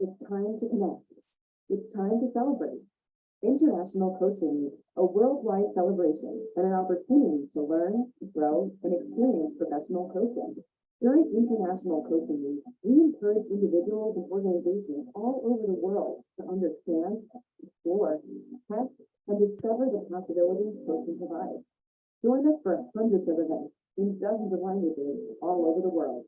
It's time to connect. It's time to celebrate. International Coaching Week, a worldwide celebration and an opportunity to learn, grow, and experience professional coaching. During International Coaching Week, we encourage individuals and organizations all over the world to understand, explore, test, and discover the possibilities coaching provides. Join us for hundreds of events in dozens of languages all over the world.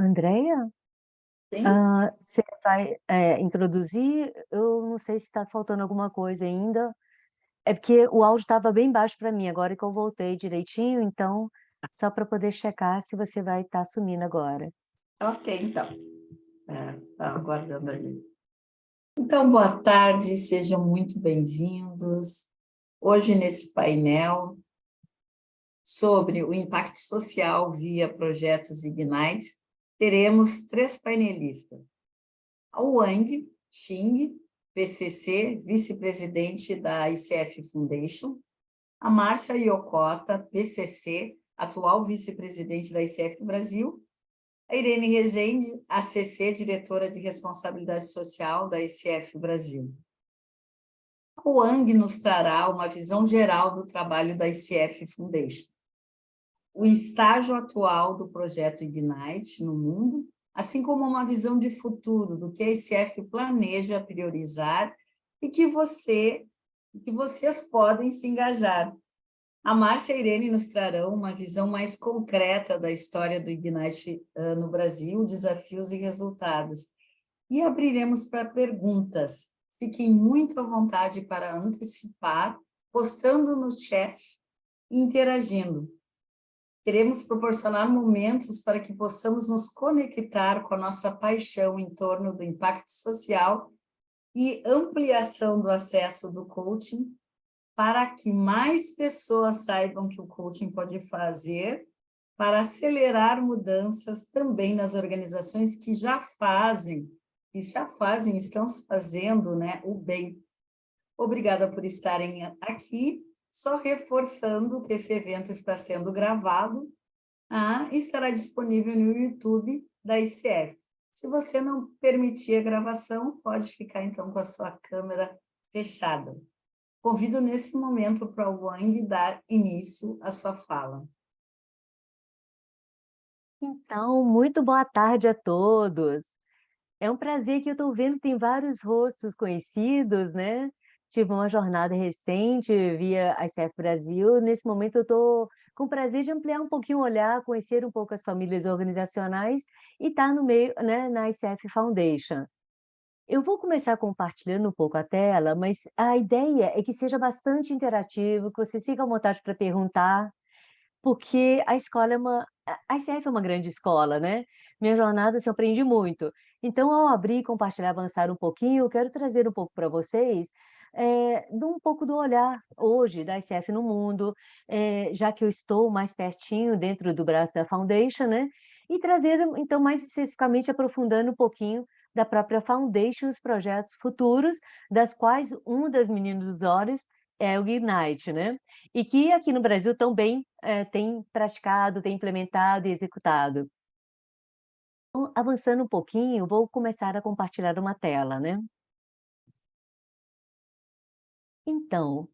Andréia, Sim. você vai introduzir? Eu não sei se está faltando alguma coisa ainda. É porque o áudio estava bem baixo para mim, agora que eu voltei direitinho, então, só para poder checar se você vai estar assumindo agora. Ok, então. Estava aguardando ali. Então, boa tarde, sejam muito bem-vindos. Hoje, nesse painel sobre o impacto social via projetos Ignite, teremos 3 painelistas. A Wang Xing, PCC, vice-presidente da ICF Foundation, a Márcia Yokota, PCC, atual vice-presidente da ICF Brasil, a Irene Rezende, ACC, diretora de responsabilidade social da ICF Brasil. A Wang nos trará uma visão geral do trabalho da ICF Foundation, o estágio atual do projeto Ignite no mundo, assim como uma visão de futuro do que a ICF planeja priorizar e que vocês podem se engajar. A Márcia e a Irene nos trarão uma visão mais concreta da história do Ignite no Brasil, desafios e resultados. E abriremos para perguntas. Fiquem muito à vontade para antecipar, postando no chat e interagindo. Queremos proporcionar momentos para que possamos nos conectar com a nossa paixão em torno do impacto social e ampliação do acesso do coaching, para que mais pessoas saibam que o coaching pode fazer para acelerar mudanças também nas organizações que já fazem, estão fazendo, né, o bem. Obrigada por estarem aqui, só reforçando que esse evento está sendo gravado e estará disponível no YouTube da ICF. Se você não permitir a gravação, pode ficar então com a sua câmera fechada. Convido nesse momento para o Wang dar início à sua fala. Então, muito boa tarde a todos. É um prazer que eu estou vendo, tem vários rostos conhecidos, né? Tive uma jornada recente via a ICF Brasil. Nesse momento eu estou com o prazer de ampliar um pouquinho o olhar, conhecer um pouco as famílias organizacionais e estar no meio, né, na ICF Foundation. Eu vou começar compartilhando um pouco a tela, mas a ideia é que seja bastante interativo, que você siga à vontade para perguntar, porque a escola a ICF é uma grande escola, né? Minha jornada se aprendi muito. Então, ao abrir, compartilhar, avançar um pouquinho, eu quero trazer um pouco para vocês, de um pouco do olhar hoje da ICF no mundo, já que eu estou mais pertinho dentro do braço da Foundation, né? E trazer, então, mais especificamente, aprofundando um pouquinho da própria Foundation, os projetos futuros, das quais um das meninas dos olhos é o Ignite, né? E que aqui no Brasil também tem praticado, tem implementado e executado. Então, avançando um pouquinho, vou começar a compartilhar uma tela, né? Então,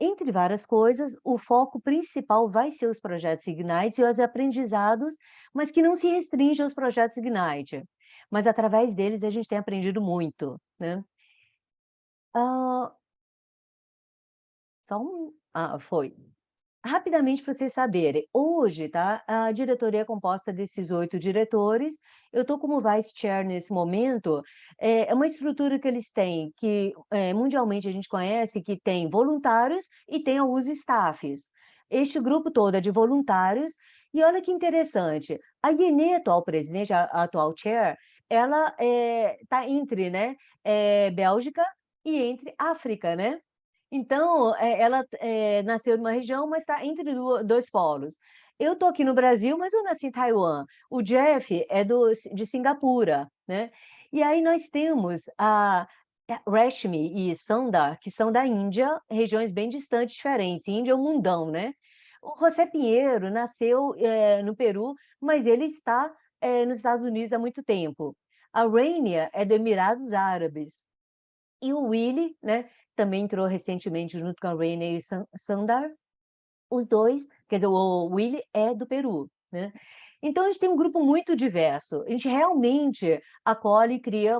entre várias coisas, o foco principal vai ser os projetos Ignite e os aprendizados, mas que não se restringe aos projetos Ignite, mas através deles a gente tem aprendido muito, né? Foi. Rapidamente para vocês saberem, hoje, tá, a diretoria é composta desses 8 diretores, Eu estou como vice chair nesse momento. É uma estrutura que eles têm, que mundialmente a gente conhece, que tem voluntários e tem alguns staffs. Este grupo todo é de voluntários, e olha que interessante, a Guiné, atual presidente, a atual chair, ela está entre, né, Bélgica e entre África, né? Então, ela nasceu numa região, mas está entre dois polos. Eu estou aqui no Brasil, mas eu nasci em Taiwan. O Jeff é de Singapura, né? E aí nós temos a Rashmi e Sundar, que são da Índia, regiões bem distantes, diferentes. Índia é um mundão, né? O José Pinheiro nasceu no Peru, mas ele está nos Estados Unidos há muito tempo. A Rania é dos Emirados Árabes. E o Willy, né, também entrou recentemente junto com a Rania e Sundar. Os dois, quer dizer, o Willy é do Peru, né? Então, a gente tem um grupo muito diverso. A gente realmente acolhe e cria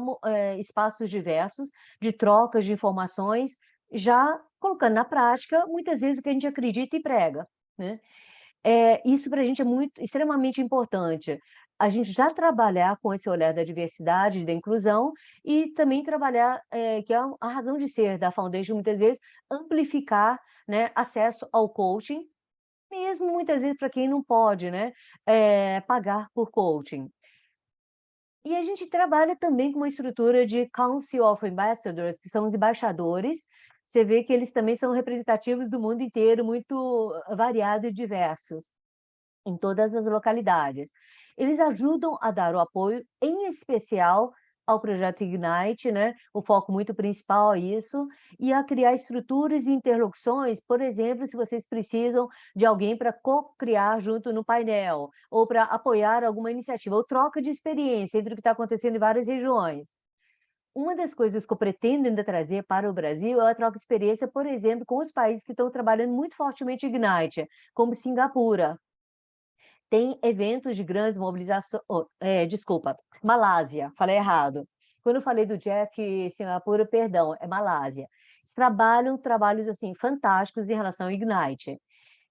espaços diversos de trocas de informações, já colocando na prática, muitas vezes, o que a gente acredita e prega, né? Isso para a gente é extremamente importante. A gente já trabalhar com esse olhar da diversidade, da inclusão, e também trabalhar, que é a razão de ser da Foundation, muitas vezes, amplificar, né, acesso ao coaching, mesmo muitas vezes para quem não pode, né, pagar por coaching. E a gente trabalha também com uma estrutura de Council of Ambassadors, que são os embaixadores. Você vê que eles também são representativos do mundo inteiro, muito variados e diversos, em todas as localidades. Eles ajudam a dar o apoio, em especial, ao projeto Ignite, né? O foco muito principal é isso, e a criar estruturas e interlocuções, por exemplo, se vocês precisam de alguém para co-criar junto no painel, ou para apoiar alguma iniciativa, ou troca de experiência entre o que está acontecendo em várias regiões. Uma das coisas que eu pretendo ainda trazer para o Brasil é a troca de experiência, por exemplo, com os países que estão trabalhando muito fortemente Ignite, como Singapura. Tem eventos de grandes mobilizações. Desculpa, Malásia, falei errado. Quando eu falei do Jeff Singapura, perdão, é Malásia. Eles trabalham trabalhos assim fantásticos em relação ao Ignite.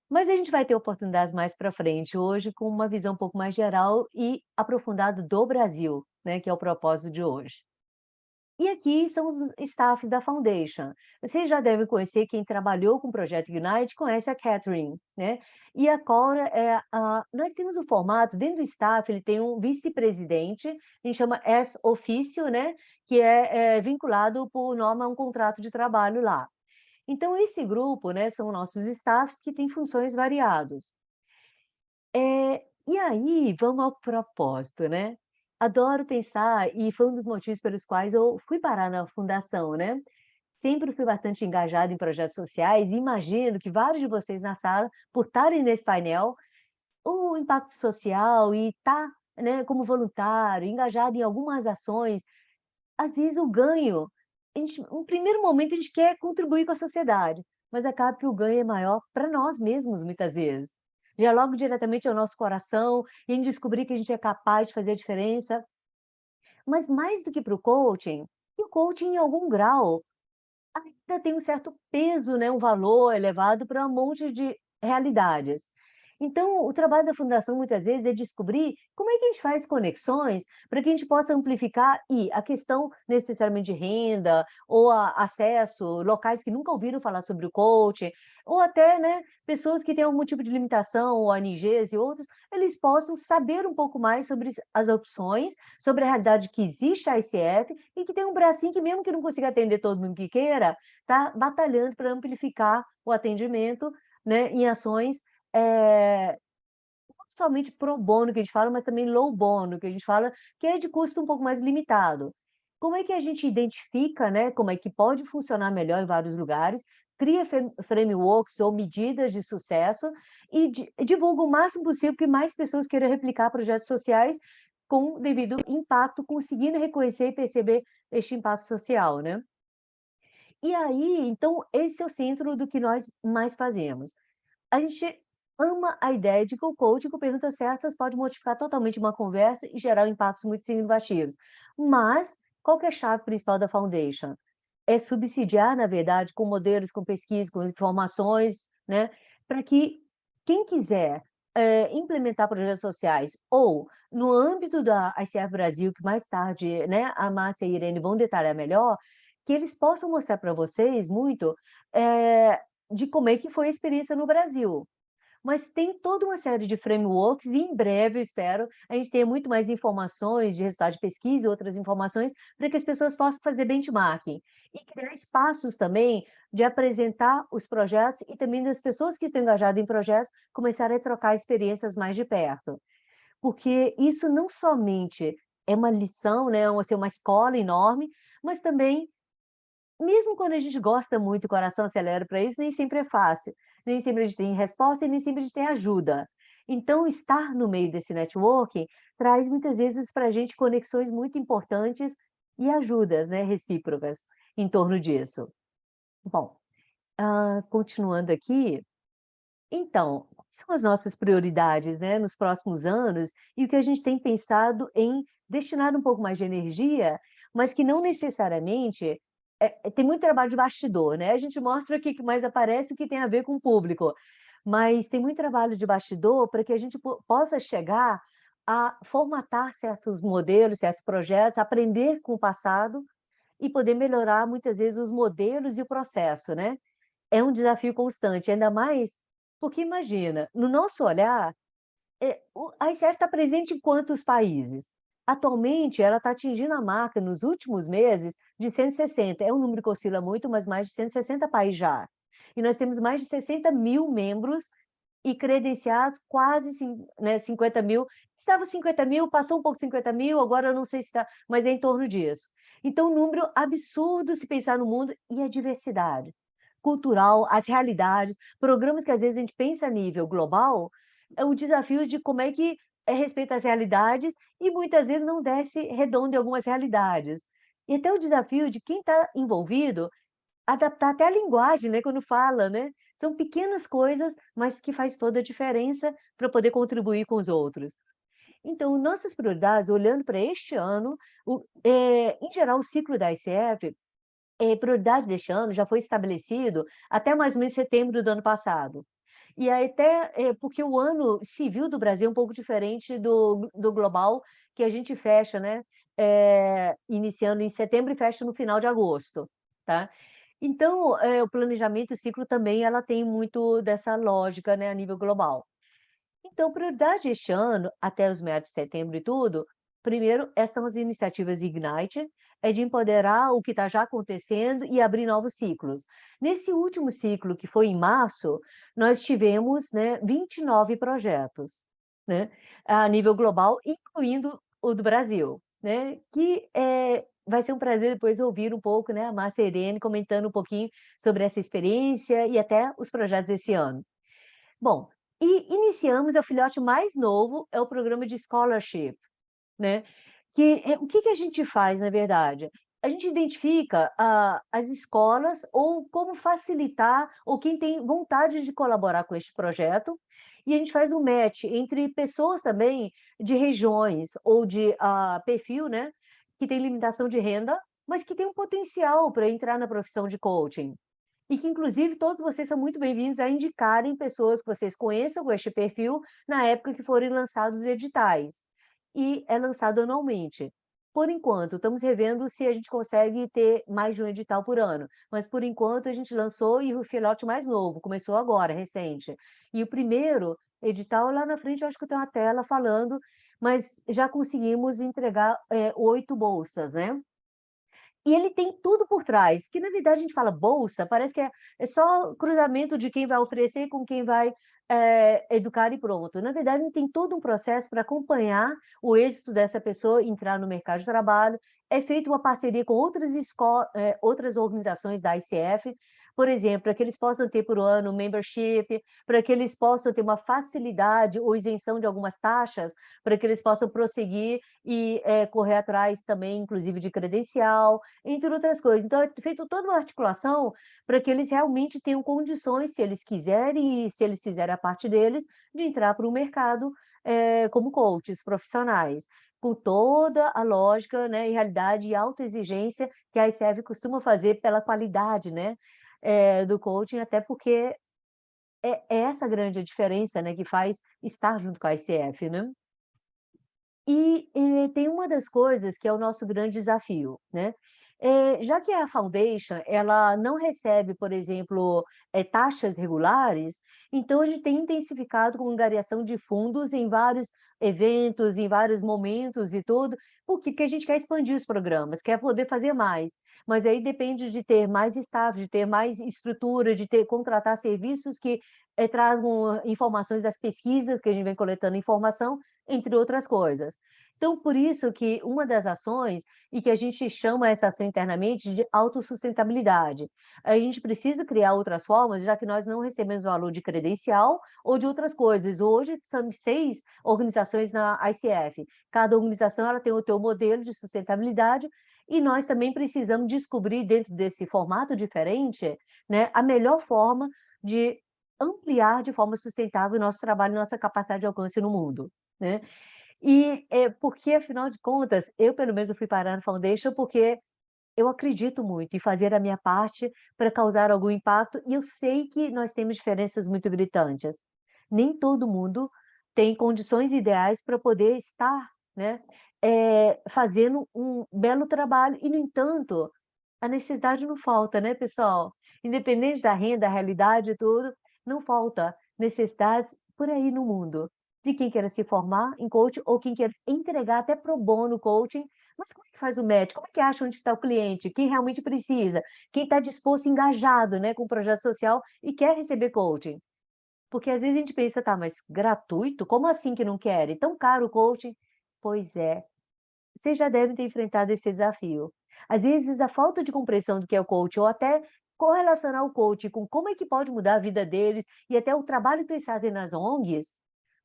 Mas a gente vai ter oportunidades mais para frente hoje com uma visão um pouco mais geral e aprofundada do Brasil, né, que é o propósito de hoje. E aqui são os staff da Foundation. Vocês já devem conhecer, quem trabalhou com o Projeto Ignite, conhece a Catherine, né? E a Cora, nós temos um formato, dentro do staff, ele tem um vice-presidente, a gente chama ex-ofício, né? Que é vinculado por norma a um contrato de trabalho lá. Então, esse grupo, né, são nossos staffs que têm funções variadas. E aí, vamos ao propósito, né? Adoro pensar, e foi um dos motivos pelos quais eu fui parar na fundação, né? Sempre fui bastante engajada em projetos sociais, e imagino que vários de vocês na sala, por estarem nesse painel, o impacto social e estar, né, como voluntário, engajado em algumas ações, às vezes o ganho, no primeiro momento a gente quer contribuir com a sociedade, mas acaba que o ganho é maior para nós mesmos, muitas vezes. Já logo diretamente ao nosso coração, e em descobrir que a gente é capaz de fazer a diferença. Mas mais do que para o coaching, e o coaching em algum grau ainda tem um certo peso, né, um valor elevado para um monte de realidades. Então, o trabalho da fundação, muitas vezes, é descobrir como é que a gente faz conexões para que a gente possa amplificar e a questão necessariamente de renda ou acesso, locais que nunca ouviram falar sobre o coaching, ou até, né, pessoas que têm algum tipo de limitação, ou ONGs e outros, eles possam saber um pouco mais sobre as opções, sobre a realidade que existe a ICF e que tem um bracinho que, mesmo que não consiga atender todo mundo que queira, está batalhando para amplificar o atendimento, né, em ações não somente pro bono que a gente fala, mas também low bono que a gente fala, que é de custo um pouco mais limitado. Como é que a gente identifica, né, como é que pode funcionar melhor em vários lugares, cria frameworks ou medidas de sucesso e divulga o máximo possível que mais pessoas queiram replicar projetos sociais com devido impacto, conseguindo reconhecer e perceber este impacto social, né? E aí, então, esse é o centro do que nós mais fazemos. A gente ama a ideia de que o coaching com perguntas certas pode modificar totalmente uma conversa e gerar impactos muito significativos. Mas qual que é a chave principal da Foundation? É subsidiar, na verdade, com modelos, com pesquisa, com informações, né, para que quem quiser implementar projetos sociais, ou no âmbito da ICF Brasil, que mais tarde, né, a Márcia e a Irene vão detalhar melhor, que eles possam mostrar para vocês muito de como é que foi a experiência no Brasil. Mas tem toda uma série de frameworks e em breve, eu espero, a gente tenha muito mais informações de resultado de pesquisa e outras informações para que as pessoas possam fazer benchmarking e criar espaços também de apresentar os projetos e também das pessoas que estão engajadas em projetos começarem a trocar experiências mais de perto. Porque isso não somente é uma lição, né, assim, uma escola enorme, mas também mesmo quando a gente gosta muito, o coração acelera para isso, nem sempre é fácil. Nem sempre a gente tem resposta e nem sempre a gente tem ajuda. Então, estar no meio desse networking traz muitas vezes para a gente conexões muito importantes e ajudas, né, recíprocas em torno disso. Bom, continuando aqui, então, quais são as nossas prioridades, né, nos próximos anos e o que a gente tem pensado em destinar um pouco mais de energia, mas que não necessariamente tem muito trabalho de bastidor, né? A gente mostra o que mais aparece, o que tem a ver com o público, mas tem muito trabalho de bastidor para que a gente possa chegar a formatar certos modelos, certos projetos, aprender com o passado e poder melhorar muitas vezes os modelos e o processo, né? É um desafio constante, ainda mais porque imagina, no nosso olhar, a ICF está presente em quantos países? Atualmente, ela está atingindo a marca, nos últimos meses, de 160. É um número que oscila muito, mas mais de 160 países já. E nós temos mais de 60 mil membros e credenciados, quase 50 mil. Estava 50 mil, passou um pouco 50 mil, agora eu não sei se está, mas é em torno disso. Então, um número absurdo se pensar no mundo e a diversidade cultural, as realidades, programas que às vezes a gente pensa a nível global, é o desafio de como é que respeita as realidades e muitas vezes não desce redondo em algumas realidades. E até o desafio de quem está envolvido adaptar até a linguagem, né, quando fala, né? São pequenas coisas, mas que faz toda a diferença para poder contribuir com os outros. Então, nossas prioridades, olhando para este ano, em geral, o ciclo da ICF, prioridade deste ano já foi estabelecido até mais ou menos setembro do ano passado. E aí até porque o ano civil do Brasil é um pouco diferente do global, que a gente fecha, né? Iniciando em setembro e fecha no final de agosto, tá? Então, o planejamento, o ciclo também, ela tem muito dessa lógica, né, a nível global. Então, prioridade este ano, até os meados de setembro e tudo, primeiro, essas são as iniciativas Ignite, é de empoderar o que está já acontecendo e abrir novos ciclos. Nesse último ciclo, que foi em março, nós tivemos, né, 29 projetos, né, a nível global, incluindo o do Brasil, né, que vai ser um prazer depois ouvir um pouco, né, a Márcia e a Irene comentando um pouquinho sobre essa experiência e até os projetos desse ano. Bom, e iniciamos, é o filhote mais novo, é o programa de scholarship, né? O que a gente faz, na verdade? A gente identifica as escolas ou como facilitar, ou quem tem vontade de colaborar com este projeto, e a gente faz um match entre pessoas também de regiões ou de perfil, né? Que tem limitação de renda, mas que tem um potencial para entrar na profissão de coaching. E que, inclusive, todos vocês são muito bem-vindos a indicarem pessoas que vocês conheçam com este perfil na época que forem lançados os editais. E é lançado anualmente. Por enquanto, estamos revendo se a gente consegue ter mais de um edital por ano, mas por enquanto a gente lançou e o filhote mais novo, começou agora, recente. E o primeiro edital, lá na frente, eu acho que tem uma tela falando, mas já conseguimos entregar 8 bolsas, né? E ele tem tudo por trás, que na verdade a gente fala bolsa, parece que é só cruzamento de quem vai oferecer com quem vai educar e pronto. Na verdade, ele tem todo um processo para acompanhar o êxito dessa pessoa entrar no mercado de trabalho. É feita uma parceria com outras organizações da ICF, por exemplo, para que eles possam ter por ano membership, para que eles possam ter uma facilidade ou isenção de algumas taxas, para que eles possam prosseguir e correr atrás também, inclusive, de credencial, entre outras coisas. Então, é feita toda uma articulação para que eles realmente tenham condições, se eles quiserem e se eles fizerem a parte deles, de entrar para o mercado como coaches profissionais, com toda a lógica, né, e realidade e autoexigência que a ICF costuma fazer pela qualidade, né, do coaching, até porque é essa grande a diferença, né, que faz estar junto com a ICF, né? E, tem uma das coisas que é o nosso grande desafio, né, já que a foundation, ela não recebe, por exemplo, taxas regulares, então a gente tem intensificado com angariação de fundos em vários eventos, em vários momentos e tudo, porque a gente quer expandir os programas, quer poder fazer mais, mas aí depende de ter mais staff, de ter mais estrutura, de ter contratar serviços que, tragam informações das pesquisas que a gente vem coletando informação, entre outras coisas. Então, por isso que uma das ações, e que a gente chama essa ação internamente de autossustentabilidade. A gente precisa criar outras formas, já que nós não recebemos valor de credencial ou de outras coisas. Hoje, são 6 organizações na ICF. Cada organização ela tem o seu modelo de sustentabilidade, e nós também precisamos descobrir, dentro desse formato diferente, né, a melhor forma de ampliar de forma sustentável o nosso trabalho e nossa capacidade de alcance no mundo, né? E, porque afinal de contas, eu pelo menos eu fui parar no foundation, porque eu acredito muito em fazer a minha parte para causar algum impacto, e eu sei que nós temos diferenças muito gritantes. Nem todo mundo tem condições ideais para poder estar, né, fazendo um belo trabalho e, no entanto, a necessidade não falta, né, pessoal? Independente da renda, da realidade e tudo, não falta necessidades por aí no mundo, de quem queira se formar em coaching ou quem quer entregar até pro bono coaching. Mas como é que faz o match? Como é que acha onde está o cliente? Quem realmente precisa? Quem está disposto, engajado, né, com o projeto social e quer receber coaching? Porque às vezes a gente pensa: "Tá, mas gratuito? Como assim que não querem? Tão caro o coaching?" Pois é, vocês já devem ter enfrentado esse desafio. Às vezes, a falta de compreensão do que é o coaching, ou até correlacionar o coaching com como é que pode mudar a vida deles, e até o trabalho que eles fazem nas ONGs,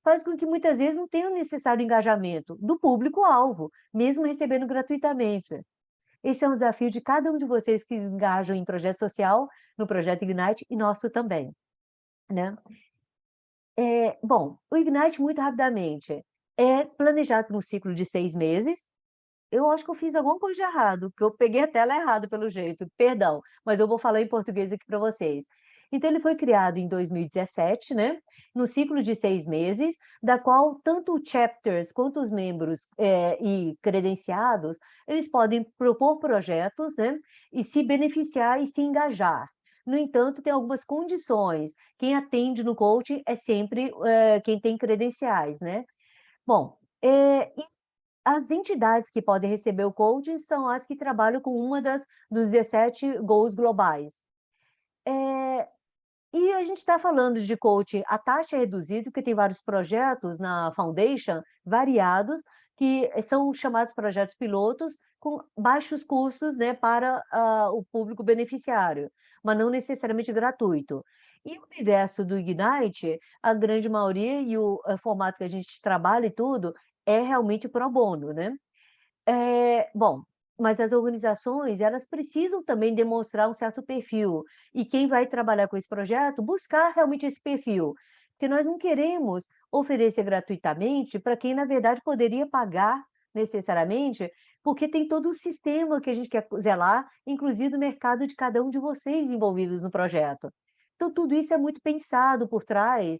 faz com que muitas vezes não tenham o necessário engajamento do público-alvo, mesmo recebendo gratuitamente. Esse é um desafio de cada um de vocês que engajam em projeto social, no projeto Ignite, e nosso também, né? Bom, o Ignite, muito rapidamente, é planejado num ciclo de 6 meses. Eu acho que eu fiz alguma coisa de errado, porque eu peguei a tela errada pelo jeito, perdão, mas eu vou falar em português aqui para vocês. Então ele foi criado em 2017, né, no ciclo de 6 meses, da qual tanto os chapters quanto os membros, e credenciados, eles podem propor projetos, né, e se beneficiar e se engajar. No entanto, tem algumas condições. Quem atende no coaching é sempre, quem tem credenciais, né. Bom, as entidades que podem receber o coaching são as que trabalham com uma dos 17 goals globais. E a gente está falando de coaching, a taxa é reduzida, porque tem vários projetos na Foundation, variados, que são chamados projetos pilotos, com baixos custos, né, para o público beneficiário, mas não necessariamente gratuito. E o universo do Ignite, a grande maioria, e o formato que a gente trabalha e tudo, é realmente pro bono, né? Bom, mas as organizações, elas precisam também demonstrar um certo perfil, e quem vai trabalhar com esse projeto, buscar realmente esse perfil, porque nós não queremos oferecer gratuitamente para quem, na verdade, poderia pagar necessariamente, porque tem todo um sistema que a gente quer zelar, inclusive do mercado de cada um de vocês envolvidos no projeto. Então, tudo isso é muito pensado por trás,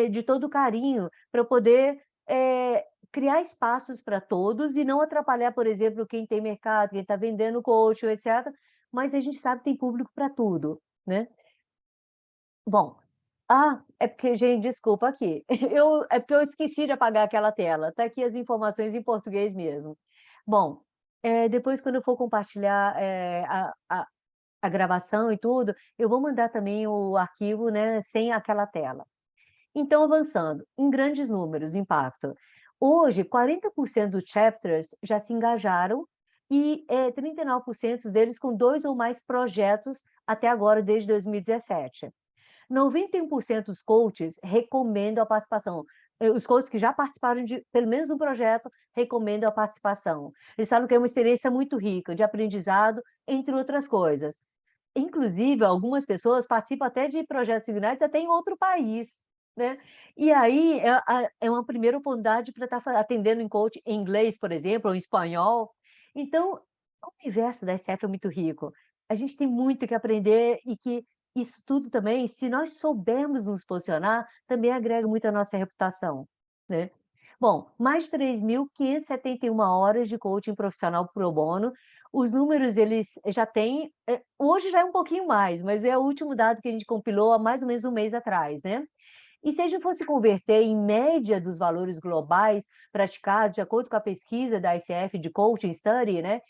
de todo o carinho, para poder, criar espaços para todos e não atrapalhar, por exemplo, quem tem mercado, quem está vendendo coaching, etc. Mas a gente sabe que tem público para tudo, né? Bom, é porque, gente, desculpa aqui. É porque eu esqueci de apagar aquela tela. Está aqui as informações em português mesmo. Bom, depois, quando eu for compartilhar, a gravação e tudo, eu vou mandar também o arquivo, né, sem aquela tela. Então, avançando, em grandes números, impacto. Hoje, 40% dos chapters já se engajaram, e 39% deles com 2 ou mais projetos até agora, desde 2017. 91% dos coaches recomendam a participação. Os coaches que já participaram de pelo menos um projeto recomendam a participação. Eles falam que é uma experiência muito rica de aprendizado, entre outras coisas. Inclusive, algumas pessoas participam até de projetos Ignites até em outro país, né. E aí, é uma primeira oportunidade para estar atendendo em coach em inglês, por exemplo, ou em espanhol. Então, o universo da SF é muito rico. A gente tem muito que aprender, e que isso tudo também, se nós soubermos nos posicionar, também agrega muito à nossa reputação, né. Bom, mais de 3.571 horas de coaching profissional pro bono, os números eles já têm, hoje já é um pouquinho mais, mas é o último dado que a gente compilou há mais ou menos um mês atrás, né. E se a gente fosse converter em média dos valores globais praticados, de acordo com a pesquisa da ICF de Coaching Study, né,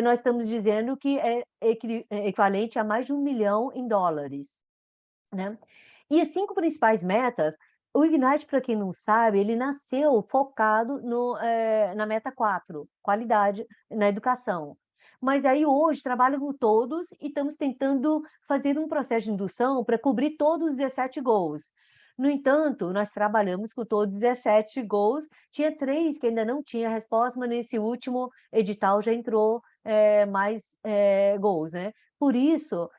nós estamos dizendo que é equivalente a mais de US$ 1 milhão, né. E as 5 principais metas, o Ignite, para quem não sabe, ele nasceu focado na meta 4, qualidade na educação. Mas aí hoje trabalha com todos e estamos tentando fazer um processo de indução para cobrir todos os 17 goals. No entanto, nós trabalhamos com todos os 17 goals, tinha 3 que ainda não tinha resposta, mas nesse último edital já entrou, mais, goals, né. Por isso,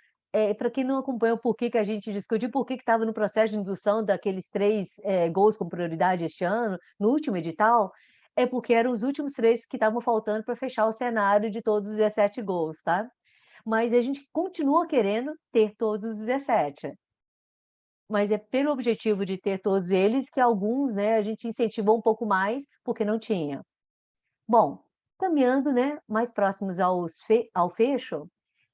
para quem não acompanhou por que a gente discutiu, por que estava no processo de indução daqueles 3 gols com prioridade este ano, no último edital, é porque eram os últimos 3 que estavam faltando para fechar o cenário de todos os 17 gols, tá. Mas a gente continua querendo ter todos os 17, mas é pelo objetivo de ter todos eles que alguns, né, a gente incentivou um pouco mais, porque não tinha. Bom, caminhando, né, mais próximos ao fecho,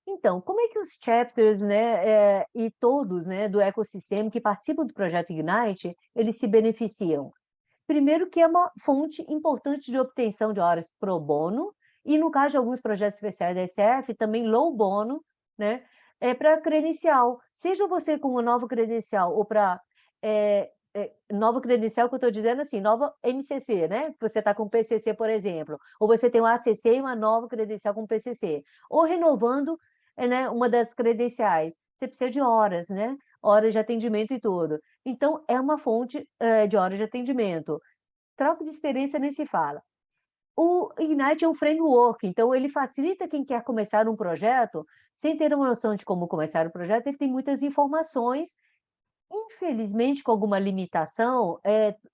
então, como é que os chapters, né, e todos, né, do ecossistema que participam do projeto Ignite, eles se beneficiam? Primeiro que é uma fonte importante de obtenção de horas pro bono, e no caso de alguns projetos especiais da SF, também low bono, né, para credencial. Seja você com uma nova credencial ou para nova credencial que eu estou dizendo assim, nova MCC, né, que você está com PCC, por exemplo, ou você tem um ACC e uma nova credencial com PCC, ou renovando, né, uma das credenciais, você precisa de horas, né, horas de atendimento e tudo. Então é uma fonte, de horas de atendimento. Troca de experiência nem se fala. O Ignite é um framework, então ele facilita quem quer começar um projeto, sem ter uma noção de como começar o projeto, ele tem muitas informações, infelizmente com alguma limitação,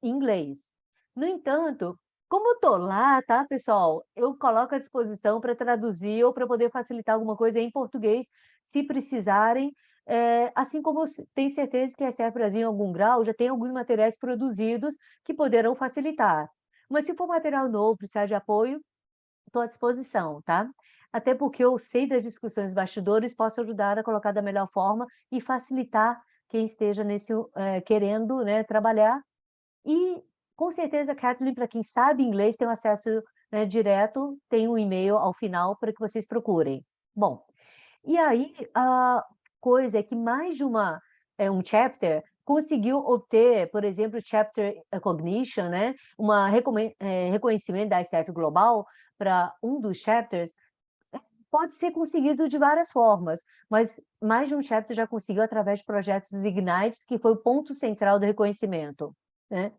em inglês. No entanto, como eu estou lá, tá, pessoal, eu coloco à disposição para traduzir ou para poder facilitar alguma coisa em português, se precisarem, assim como eu tenho certeza que a SF Brasil, em algum grau, já tem alguns materiais produzidos que poderão facilitar. Mas se for material novo, precisar de apoio, estou à disposição, tá? Até porque eu sei das discussões bastidores, posso ajudar a colocar da melhor forma e facilitar quem esteja querendo, né, trabalhar. E, com certeza, a Kathleen, para quem sabe inglês, tem um acesso, né, direto, tem um e-mail ao final para que vocês procurem. Bom, e aí a coisa é que mais de um chapter conseguiu obter, por exemplo, chapter cognition, né, reconhecimento da ICF Global para um dos chapters, pode ser conseguido de várias formas, mas mais de um chapter já conseguiu através de projetos Ignites, que foi o ponto central do reconhecimento, né.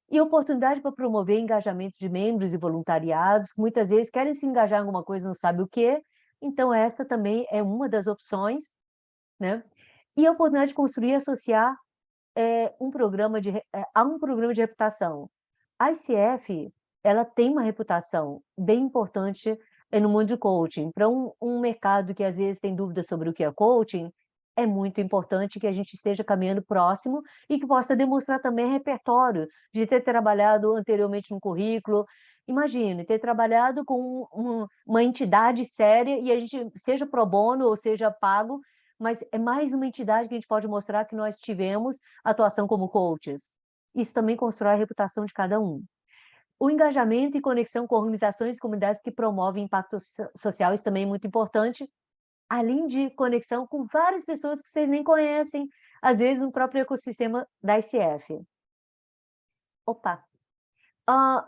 E oportunidade para promover engajamento de membros e voluntariados, que muitas vezes querem se engajar em alguma coisa e não sabe o quê, então essa também é uma das opções, né. E a oportunidade de construir e associar, a um programa de reputação. A ICF, ela tem uma reputação bem importante, no mundo de coaching. Para um mercado que às vezes tem dúvidas sobre o que é coaching, é muito importante que a gente esteja caminhando próximo e que possa demonstrar também repertório, de ter trabalhado anteriormente no currículo. Imagine, ter trabalhado com uma entidade séria e a gente, seja pro bono ou seja pago, mas é mais uma entidade que a gente pode mostrar que nós tivemos atuação como coaches. Isso também constrói a reputação de cada um. O engajamento e conexão com organizações e comunidades que promovem impacto social, isso também é muito importante, além de conexão com várias pessoas que vocês nem conhecem, às vezes no próprio ecossistema da ICF. Opa! Ah,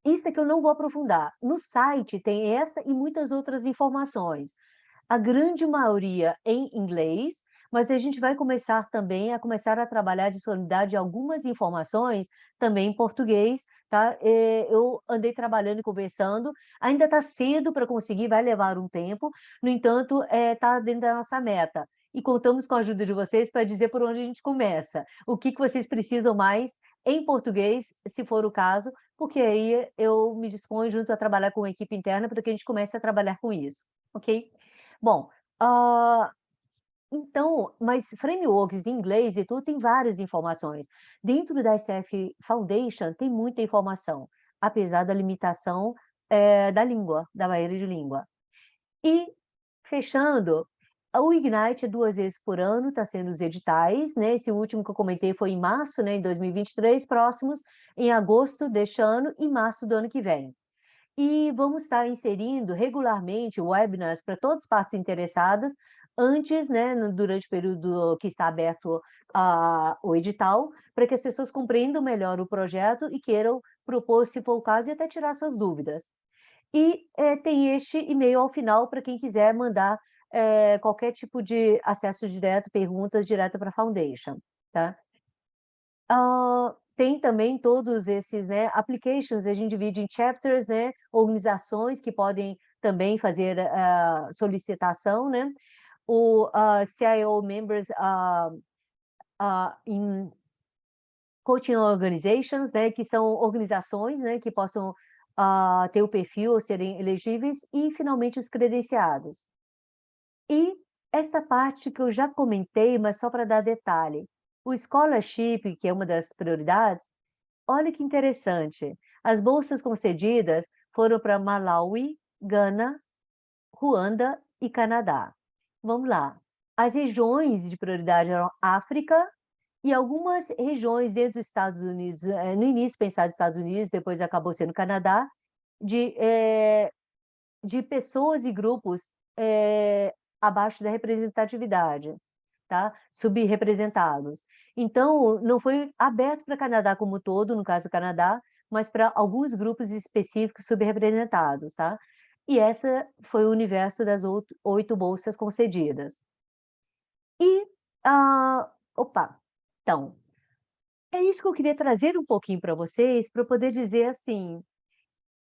isso é que eu não vou aprofundar. No site tem essa e muitas outras informações. A grande maioria em inglês, mas a gente vai começar também a trabalhar a disponibilidade de algumas informações também em português, tá? Eu andei trabalhando e conversando, ainda está cedo para conseguir, vai levar um tempo, no entanto, está dentro da nossa meta. E contamos com a ajuda de vocês para dizer por onde a gente começa, o que vocês precisam mais em português, se for o caso, porque aí eu me disponho junto a trabalhar com a equipe interna para que a gente comece a trabalhar com isso, ok? Bom, Então, mas frameworks em inglês e tudo tem várias informações. Dentro da ICF Foundation tem muita informação, apesar da limitação, da língua, da barreira de língua. E, fechando, o Ignite é 2 vezes por ano, está sendo os editais, né? Esse último que eu comentei foi em março, né, em 2023, próximos em agosto deste ano e março do ano que vem. E vamos estar inserindo regularmente webinars para todas as partes interessadas, antes, né, durante o período que está aberto o edital, para que as pessoas compreendam melhor o projeto e queiram propor, se for o caso, e até tirar suas dúvidas. E tem este e-mail ao final para quem quiser mandar qualquer tipo de acesso direto, perguntas direto para a Foundation, tá? Tem também todos esses, né, applications, a gente divide em chapters, né, organizações que podem também fazer solicitação, né? O CIO members em coaching organizations, né, que são organizações, né, que possam ter o perfil ou serem elegíveis, e finalmente os credenciados. E esta parte que eu já comentei, mas só para dar detalhe, o scholarship, que é uma das prioridades, olha que interessante, as bolsas concedidas foram para Malawi, Gana, Ruanda e Canadá. Vamos lá. As regiões de prioridade eram África e algumas regiões dentro dos Estados Unidos, no início pensado nos Estados Unidos, depois acabou sendo Canadá, de pessoas e grupos abaixo da representatividade, tá? Subrepresentados. Então, não foi aberto para Canadá como um todo, no caso do Canadá, mas para alguns grupos específicos subrepresentados, tá? E essa foi o universo das 8 bolsas concedidas. E, então, é isso que eu queria trazer um pouquinho para vocês, para eu poder dizer assim,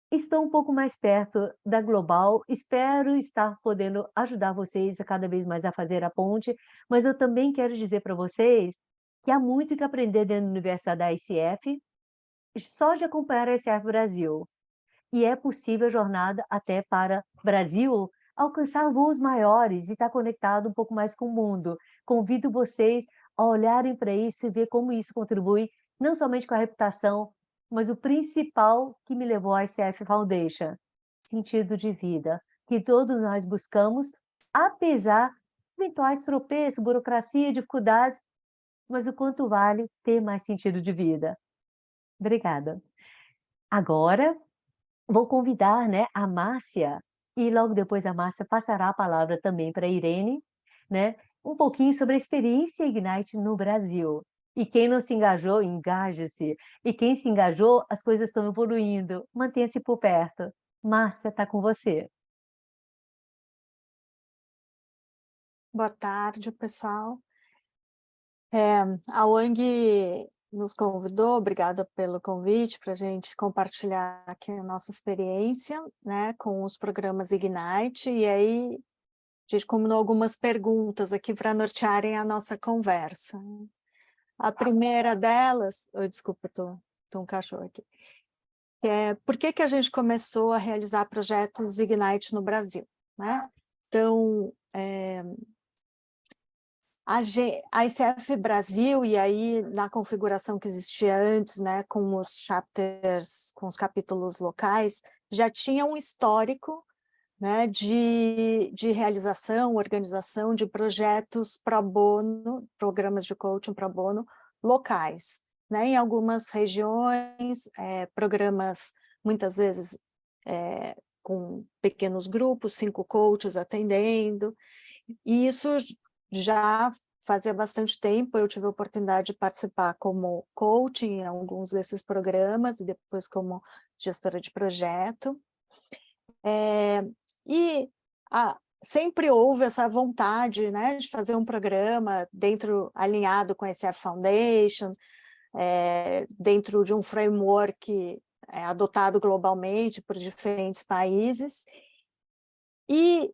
estou um pouco mais perto da Global, espero estar podendo ajudar vocês a cada vez mais a fazer a ponte, mas eu também quero dizer para vocês que há muito que aprender dentro da Universidade da ICF, só de acompanhar a ICF Brasil. E é possível a jornada até para Brasil alcançar voos maiores e estar conectado um pouco mais com o mundo. Convido vocês a olharem para isso e ver como isso contribui, não somente com a reputação, mas o principal que me levou à ICF Foundation, sentido de vida, que todos nós buscamos, apesar de eventuais tropeços, burocracia, dificuldades, mas o quanto vale ter mais sentido de vida. Obrigada. Agora, vou convidar, né, a Márcia, e logo depois a Márcia passará a palavra também para a Irene, né, um pouquinho sobre a experiência Ignite no Brasil. E quem não se engajou, engaje-se. E quem se engajou, as coisas estão evoluindo. Mantenha-se por perto. Márcia, está com você. Boa tarde, pessoal. A Wang nos convidou, obrigada pelo convite, para a gente compartilhar aqui a nossa experiência, né, com os programas Ignite, e aí a gente combinou algumas perguntas aqui para nortearem a nossa conversa. A primeira delas, desculpa, tô um cachorro aqui, por que a gente começou a realizar projetos Ignite no Brasil, né? Então, a ICF Brasil, e aí na configuração que existia antes, né, com os chapters, com os capítulos locais, já tinha um histórico, né, de realização, organização de projetos pro bono, programas de coaching pro bono locais, né, em algumas regiões, programas muitas vezes com pequenos grupos, 5 coaches atendendo, e isso já fazia bastante tempo. Eu tive a oportunidade de participar como coach em alguns desses programas e depois como gestora de projeto. Sempre houve essa vontade, né, de fazer um programa alinhado com a ICF Foundation, dentro de um framework adotado globalmente por diferentes países. E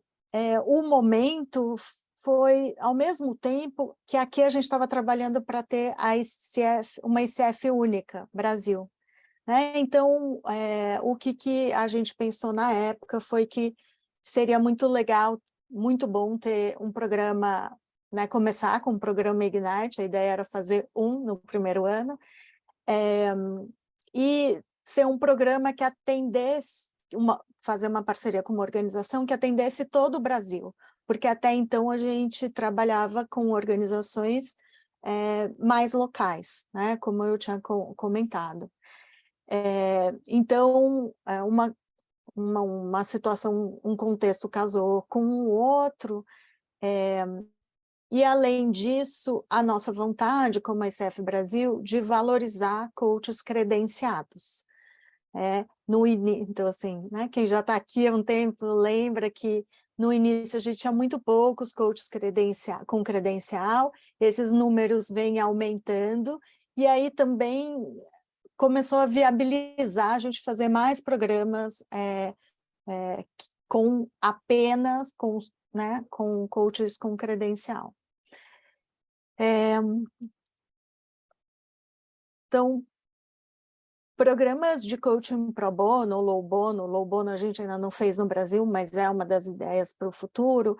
o momento foi, ao mesmo tempo, que aqui a gente estava trabalhando para ter uma ICF única, Brasil, né? Então, o que a gente pensou na época foi que seria muito legal, muito bom ter um programa né, começar com o programa Ignite, a ideia era fazer no primeiro ano, e ser um programa que atendesse, fazer uma parceria com uma organização que atendesse todo o Brasil, porque até então a gente trabalhava com organizações mais locais, né, como eu tinha comentado. Então, uma situação, um contexto casou com o outro, e além disso, a nossa vontade, como a ICF Brasil, de valorizar coaches credenciados. Então, assim, né, quem já está aqui há um tempo lembra que no início a gente tinha muito poucos coaches com credencial, esses números vêm aumentando, e aí também começou a viabilizar a gente fazer mais programas com apenas com coaches com credencial. Então, programas de coaching pro bono, low bono a gente ainda não fez no Brasil, mas é uma das ideias para o futuro,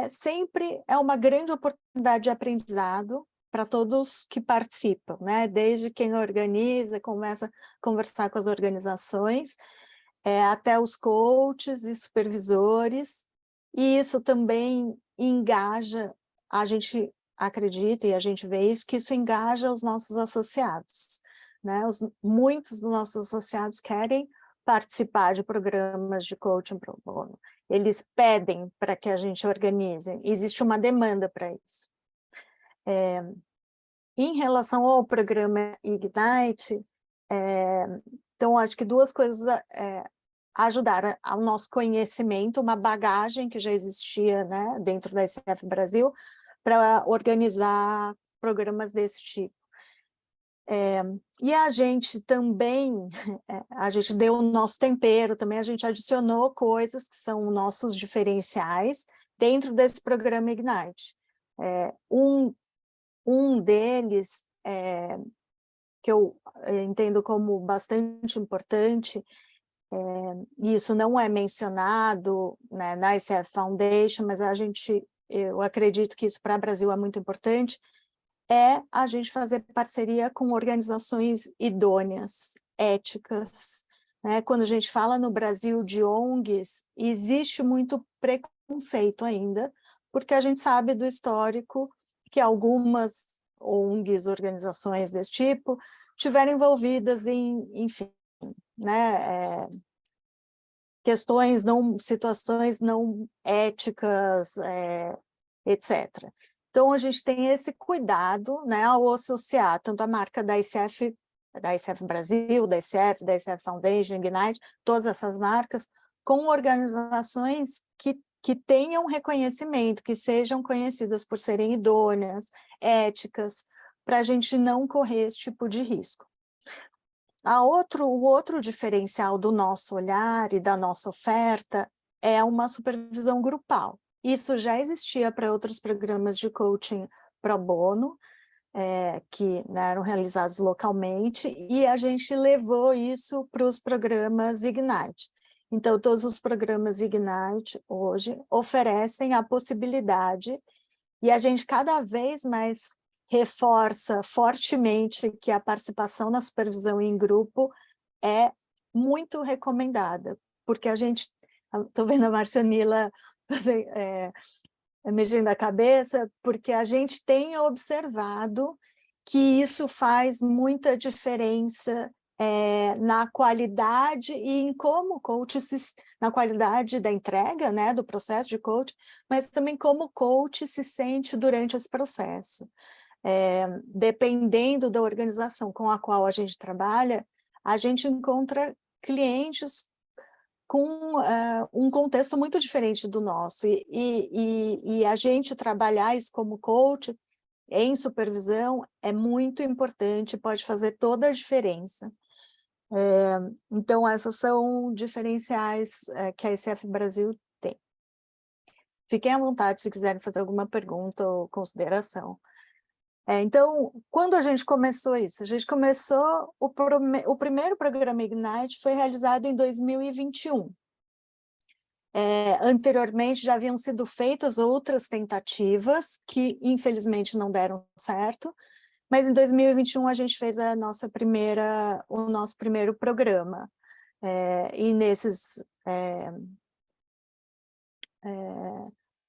sempre é uma grande oportunidade de aprendizado para todos que participam, né? Desde quem organiza, começa a conversar com as organizações, até os coaches e supervisores, e isso também engaja, a gente acredita e a gente vê isso, que isso engaja os nossos associados, né? Muitos dos nossos associados querem participar de programas de coaching pro bono, eles pedem para que a gente organize, existe uma demanda para isso. Em relação ao programa Ignite, então acho que duas coisas ajudaram ao nosso conhecimento, uma bagagem que já existia, né, dentro da ICF Brasil, para organizar programas desse tipo. E a gente também, a gente deu o nosso tempero, também a gente adicionou coisas que são nossos diferenciais dentro desse programa Ignite. Um deles, que eu entendo como bastante importante, e isso não é mencionado, né, na ICF Foundation, mas eu acredito que isso para o Brasil é muito importante, a gente fazer parceria com organizações idôneas, éticas, né? Quando a gente fala no Brasil de ONGs, existe muito preconceito ainda, porque a gente sabe do histórico que algumas ONGs, organizações desse tipo, estiveram envolvidas em, enfim, né, situações não éticas, etc. Então, a gente tem esse cuidado, né, ao associar tanto a marca da ICF Brasil, da ICF Foundation, Ignite, todas essas marcas, com organizações que tenham reconhecimento, que sejam conhecidas por serem idôneas, éticas, para a gente não correr esse tipo de risco. O outro diferencial do nosso olhar e da nossa oferta é uma supervisão grupal. Isso já existia para outros programas de coaching pro bono, que, né, eram realizados localmente, e a gente levou isso para os programas Ignite. Então, todos os programas Ignite hoje oferecem a possibilidade, e a gente cada vez mais reforça fortemente que a participação na supervisão em grupo é muito recomendada, porque estou vendo a Marcionila mexendo a cabeça, porque a gente tem observado que isso faz muita diferença na qualidade e em como o coach, na qualidade da entrega, né, do processo de coach, mas também como o coach se sente durante esse processo. Dependendo da organização com a qual a gente trabalha, a gente encontra clientes com um contexto muito diferente do nosso, e a gente trabalhar isso como coach, em supervisão, é muito importante, pode fazer toda a diferença. Então, essas são diferenciais que a ICF Brasil tem. Fiquem à vontade se quiserem fazer alguma pergunta ou consideração. Então, quando a gente começou isso? A gente começou, o primeiro programa Ignite foi realizado em 2021. Anteriormente já haviam sido feitas outras tentativas que infelizmente não deram certo, mas em 2021 a gente fez o nosso primeiro programa. E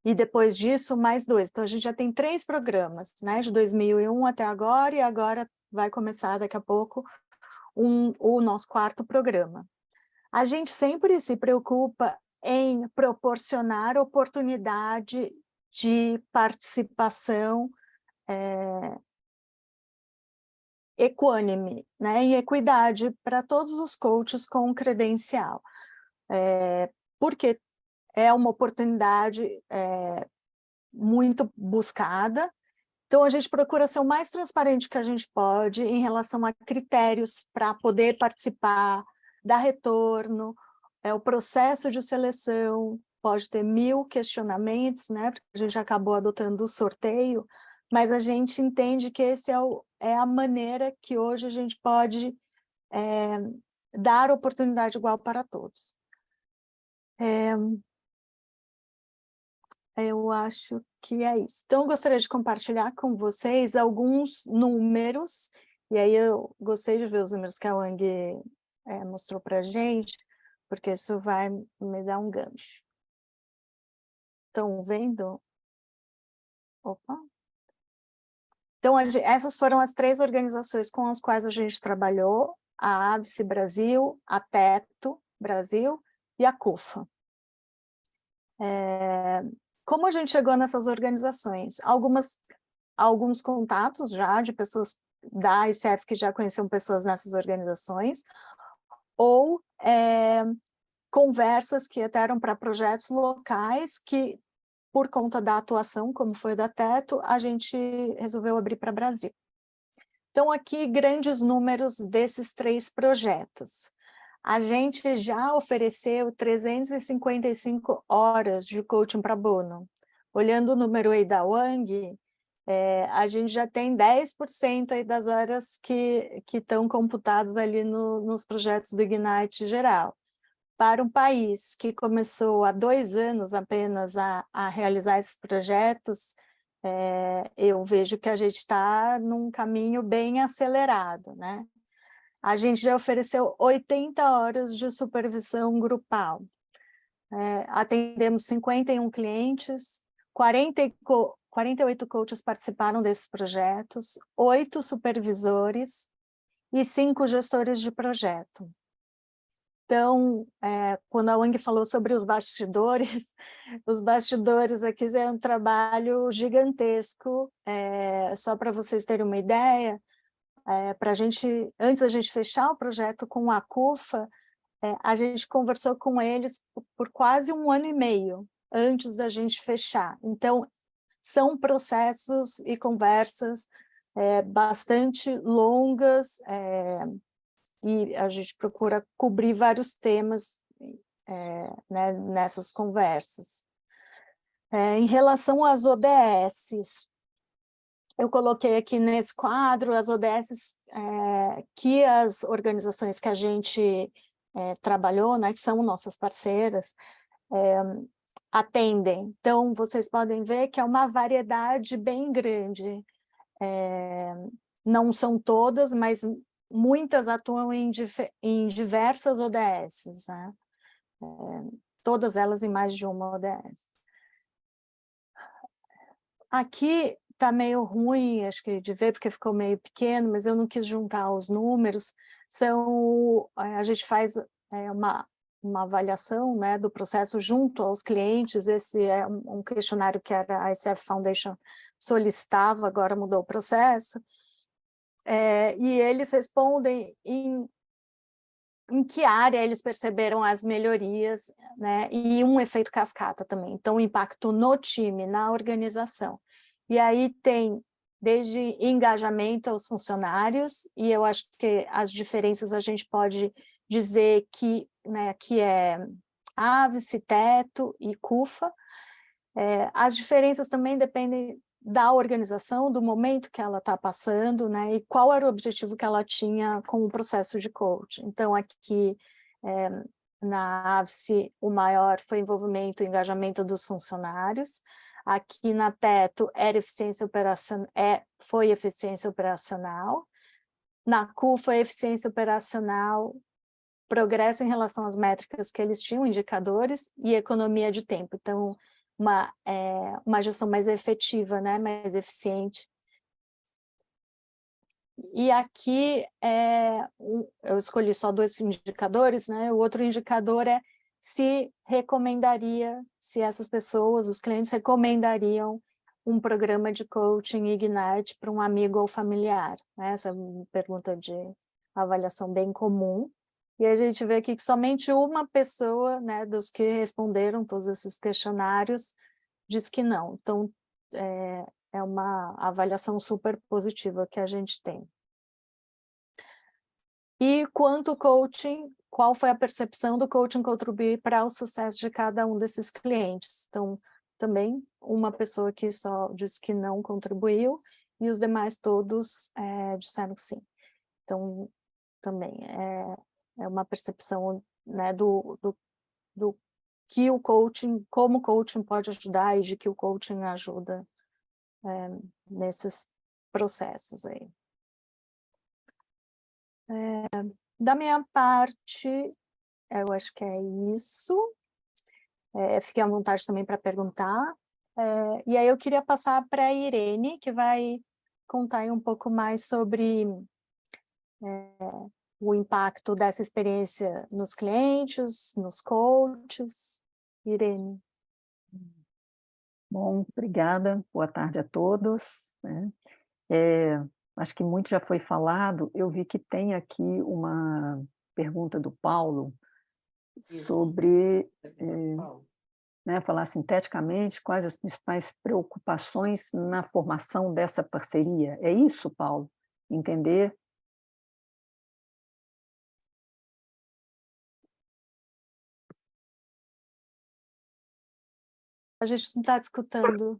e depois disso, mais 2. Então, a gente já tem 3 programas, né? De 2001 até agora, e agora vai começar daqui a pouco o nosso 4º programa. A gente sempre se preocupa em proporcionar oportunidade de participação equânime, né? E equidade para todos os coaches com credencial. Porque é uma oportunidade muito buscada, então a gente procura ser o mais transparente que a gente pode em relação a critérios para poder participar, dar retorno, o processo de seleção pode ter 1000 questionamentos, né, porque a gente acabou adotando o sorteio, mas a gente entende que esse é a maneira que hoje a gente pode dar oportunidade igual para todos. Eu acho que é isso. Então, eu gostaria de compartilhar com vocês alguns números, e aí eu gostei de ver os números que a Wang mostrou para a gente, porque isso vai me dar um gancho. Estão vendo? Opa! Então, essas foram as 3 organizações com as quais a gente trabalhou, a AVSE Brasil, a Teto Brasil e a CUFA. Como a gente chegou nessas organizações? Alguns contatos já de pessoas da ICF que já conheciam pessoas nessas organizações, ou conversas que até eram para projetos locais que, por conta da atuação, como foi o da Teto, a gente resolveu abrir para o Brasil. Então, aqui, grandes números desses 3 projetos. A gente já ofereceu 355 horas de coaching para bono. Olhando o número aí da Wang, a gente já tem 10% aí das horas que estão computadas ali nos projetos do Ignite geral. Para um país que começou há 2 anos apenas a realizar esses projetos, eu vejo que a gente está num caminho bem acelerado, né? A gente já ofereceu 80 horas de supervisão grupal. Atendemos 51 clientes, 48 coaches participaram desses projetos, 8 supervisores e 5 gestores de projeto. Então, quando a Wang falou sobre os bastidores aqui é um trabalho gigantesco, só para vocês terem uma ideia, antes da gente fechar o projeto com a CUFA, a gente conversou com eles por quase 1 ano e meio, antes da gente fechar. Então, são processos e conversas bastante longas, e a gente procura cobrir vários temas né, nessas conversas. Em relação às ODSs, eu coloquei aqui nesse quadro as ODSs que as organizações que a gente trabalhou, né, que são nossas parceiras, atendem. Então, vocês podem ver que é uma variedade bem grande. Não são todas, mas muitas atuam em diversas ODSs, né? Todas elas em mais de uma ODS. Aqui está meio ruim, acho que de ver, porque ficou meio pequeno, mas eu não quis juntar os números. A gente faz uma avaliação, né, do processo junto aos clientes. Esse é um questionário que a ICF Foundation solicitava, agora mudou o processo. E eles respondem em que área eles perceberam as melhorias, né, e um efeito cascata também. Então, o impacto no time, na organização. E aí tem desde engajamento aos funcionários, e eu acho que as diferenças a gente pode dizer que, né, que é AVSE, Teto e CUFA. As diferenças também dependem da organização, do momento que ela está passando, né, e qual era o objetivo que ela tinha com o processo de coaching. Então, aqui, na AVSE, o maior foi envolvimento e engajamento dos funcionários. Aqui na Teto era foi eficiência operacional. Na CU foi eficiência operacional, progresso em relação às métricas que eles tinham, indicadores, e economia de tempo. Então, uma gestão mais efetiva, né, mais eficiente. E aqui eu escolhi só 2 indicadores, né? O outro indicador é se essas pessoas, os clientes, recomendariam um programa de coaching Ignite para um amigo ou familiar, né? Essa é uma pergunta de avaliação bem comum. E a gente vê aqui que somente uma pessoa, né, dos que responderam todos esses questionários, diz que não. Então, é uma avaliação super positiva que a gente tem. E quanto ao coaching, qual foi a percepção do coaching contribuir para o sucesso de cada um desses clientes? Então, também uma pessoa que só disse que não contribuiu e os demais todos disseram que sim. Então, também é uma percepção, né, do que o coaching, como o coaching pode ajudar e de que o coaching ajuda nesses processos aí. Da minha parte, eu acho que é isso. Fiquei à vontade também para perguntar. E aí eu queria passar para a Irene, que vai contar aí um pouco mais sobre o impacto dessa experiência nos clientes, nos coaches. Irene. Bom, obrigada, boa tarde a todos, né? Acho que muito já foi falado, eu vi que tem aqui uma pergunta do Paulo sobre, né, falar sinteticamente, quais as principais preocupações na formação dessa parceria. É isso, Paulo? Entender? A gente não está escutando.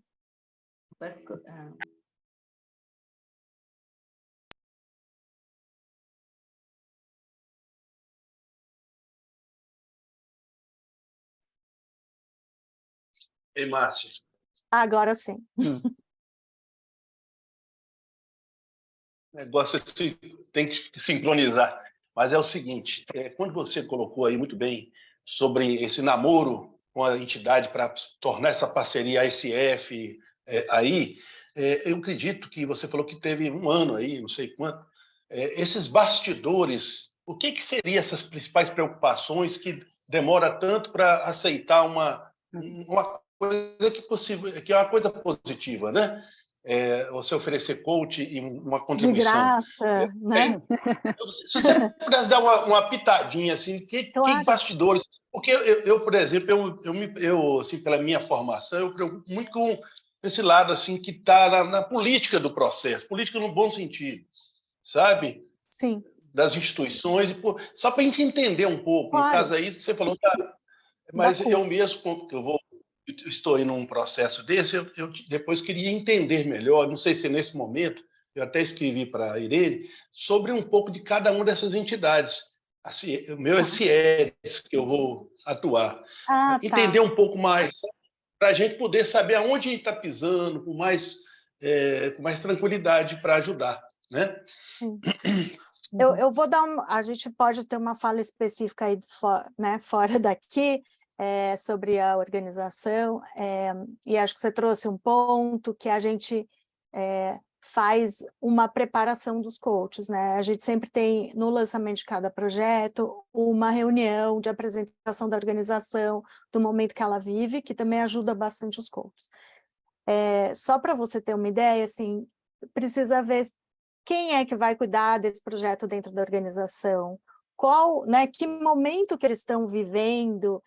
Ei, Márcia. Agora sim. O negócio tem que sincronizar. Mas é o seguinte, quando você colocou aí muito bem sobre esse namoro com a entidade para tornar essa parceria ICF aí, eu acredito que você falou que teve 1 ano aí, não sei quanto, esses bastidores, o que seriam essas principais preocupações que demora tanto para aceitar uma coisa que é uma coisa positiva, né? Você oferecer coach e uma De contribuição. graça, né? Se você pudesse dar uma pitadinha, assim, que Claro. bastidores... Porque eu, por exemplo, eu assim, pela minha formação, eu me preocupo muito com esse lado assim, que está na política do processo, política no bom sentido, sabe? Sim. Das instituições, só para a gente entender um pouco. Claro. No caso aí, você falou, mas eu mesmo, porque eu estou em um processo desse, eu depois queria entender melhor, não sei se nesse momento, eu até escrevi para a Irene, sobre um pouco de cada uma dessas entidades. Assim, o meu é CIES, que eu vou atuar. Entender um pouco mais, para a gente poder saber aonde a gente está pisando, com mais tranquilidade para ajudar, né? Sim. Eu vou dar a gente pode ter uma fala específica aí, né, fora daqui, sobre a organização, e acho que você trouxe um ponto que a gente faz uma preparação dos coaches, né? A gente sempre tem, no lançamento de cada projeto, uma reunião de apresentação da organização, do momento que ela vive, que também ajuda bastante os coaches. Só para você ter uma ideia, assim, precisa ver quem é que vai cuidar desse projeto dentro da organização, né, que momento que eles estão vivendo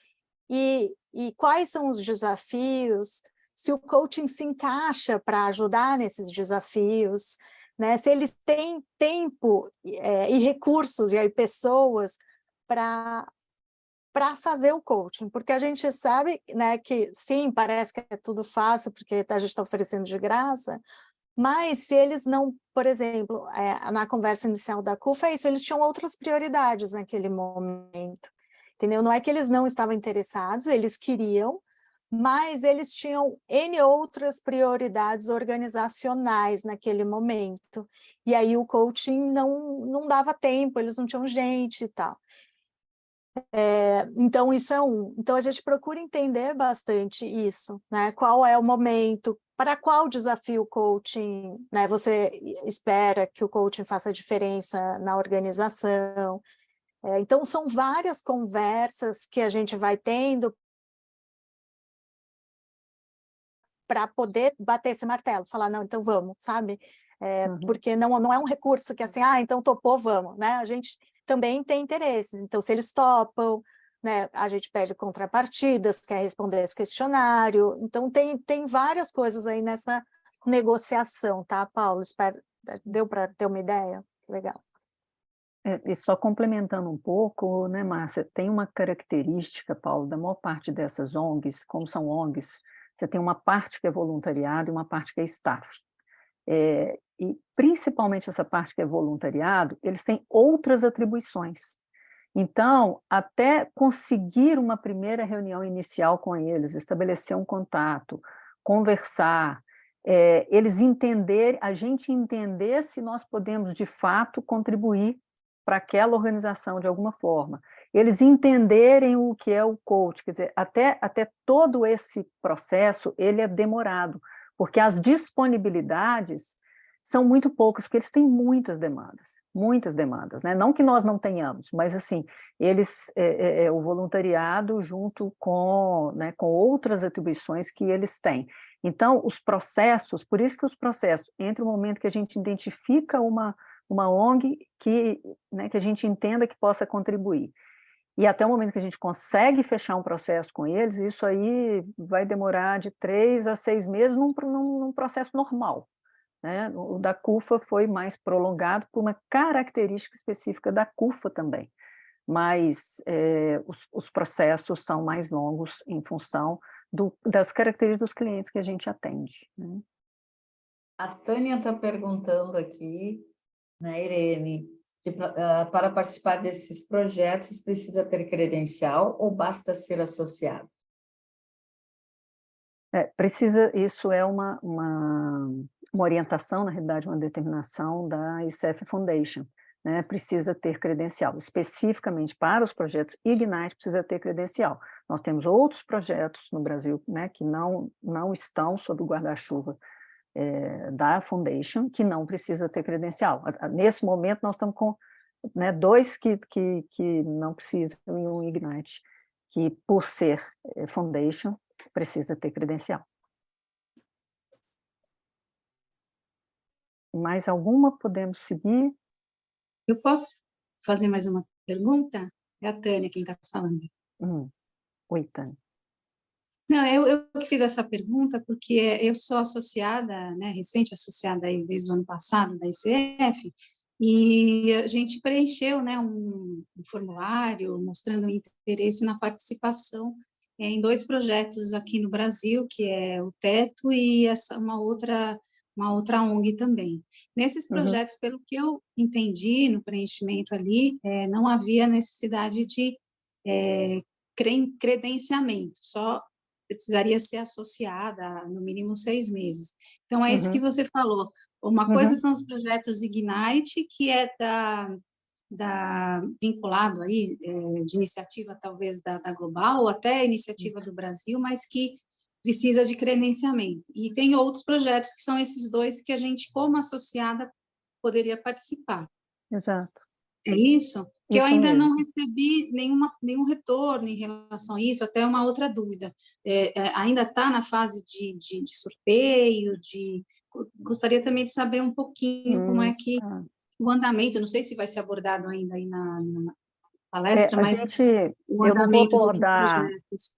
e quais são os desafios, se o coaching se encaixa para ajudar nesses desafios, né, se eles têm tempo e recursos e aí pessoas para fazer o coaching, porque a gente sabe, né, que sim, parece que é tudo fácil, porque a gente está oferecendo de graça, mas se eles não, por exemplo, na conversa inicial da CUFA, é isso, eles tinham outras prioridades naquele momento. entendeu? Não é que eles não estavam interessados, eles queriam, mas eles tinham N outras prioridades organizacionais naquele momento. E aí o coaching não dava tempo, eles não tinham gente e tal. Então, isso é um. Então, a gente procura entender bastante isso, né? Qual é o momento, para qual desafio o coaching, né? Você espera que o coaching faça diferença na organização. Então, são várias conversas que a gente vai tendo para poder bater esse martelo, falar, não, então vamos, sabe? Porque não é um recurso que assim, então topou, vamos, né? A gente também tem interesses, então se eles topam, né, a gente pede contrapartidas, quer responder esse questionário, então tem várias coisas aí nessa negociação, tá, Paulo? Espero, deu para ter uma ideia? Legal. E só complementando um pouco, né, Márcia, tem uma característica, Paulo, da maior parte dessas ONGs, como são ONGs, você tem uma parte que é voluntariado e uma parte que é staff. E principalmente essa parte que é voluntariado, eles têm outras atribuições. Então, até conseguir uma primeira reunião inicial com eles, estabelecer um contato, conversar, eles entenderem, a gente entender se nós podemos, de fato, contribuir para aquela organização de alguma forma. Eles entenderem o que é o coach, quer dizer, até todo esse processo, ele é demorado, porque as disponibilidades são muito poucas, porque eles têm muitas demandas, né? Não que nós não tenhamos, mas assim, eles, o voluntariado junto com, né, com outras atribuições que eles têm. Então, os processos, por isso que os processos, entre o momento que a gente identifica uma ONG né, que a gente entenda que possa contribuir, e até o momento que a gente consegue fechar um processo com eles, isso aí vai demorar de 3 a 6 meses num processo normal. Né? O da CUFA foi mais prolongado por uma característica específica da CUFA também, mas os processos são mais longos em função das características dos clientes que a gente atende. Né? A Tânia está perguntando aqui, né, Irene, que para participar desses projetos precisa ter credencial ou basta ser associado? Isso é uma orientação, na realidade, uma determinação da ICF Foundation, né? Precisa ter credencial, especificamente para os projetos Ignite precisa ter credencial. Nós temos outros projetos no Brasil, né, que não estão sob o guarda-chuva da Foundation, que não precisa ter credencial. Nesse momento, nós estamos com, né, 2 que não precisam e um Ignite, que por ser Foundation, precisa ter credencial. Mais alguma podemos seguir? Eu posso fazer mais uma pergunta? É a Tânia quem está falando. Oi, Tânia. Não, eu que fiz essa pergunta porque eu sou associada, né, recente associada aí desde o ano passado da ICF, e a gente preencheu, né, um formulário mostrando interesse na participação em 2 projetos aqui no Brasil, que é o Teto e uma outra ONG também. Nesses projetos, pelo que eu entendi no preenchimento ali, não havia necessidade de credenciamento, só precisaria ser associada a, no mínimo, 6 meses. Então, é isso que você falou. Uma coisa são os projetos Ignite, que é vinculado aí, de iniciativa talvez da Global, ou até iniciativa do Brasil, mas que precisa de credenciamento. E tem outros projetos que são esses 2 que a gente, como associada, poderia participar. Exato. É isso? Que eu Isso ainda mesmo. não recebi nenhum retorno em relação a isso, até uma outra dúvida. Ainda está na fase de sorteio, gostaria também de saber um pouquinho como é que o andamento, não sei se vai ser abordado ainda aí na palestra, mas o eu não vou andamento desses abordar, projetos.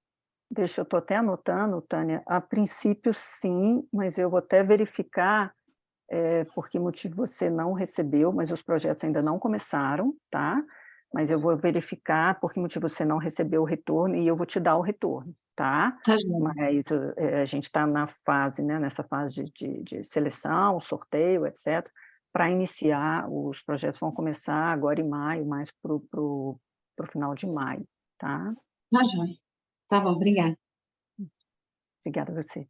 eu estou até anotando, Tânia, a princípio sim, mas eu vou até verificar por que motivo você não recebeu, mas os projetos ainda não começaram, tá? Mas eu vou verificar por que motivo você não recebeu o retorno e eu vou te dar o retorno, tá? Tá bom. Mas a gente está na fase, né, nessa fase de seleção, sorteio, etc., para iniciar, os projetos vão começar agora em maio, mais para o final de maio, tá? Tá joia. Tá bom, obrigada. Obrigada a você.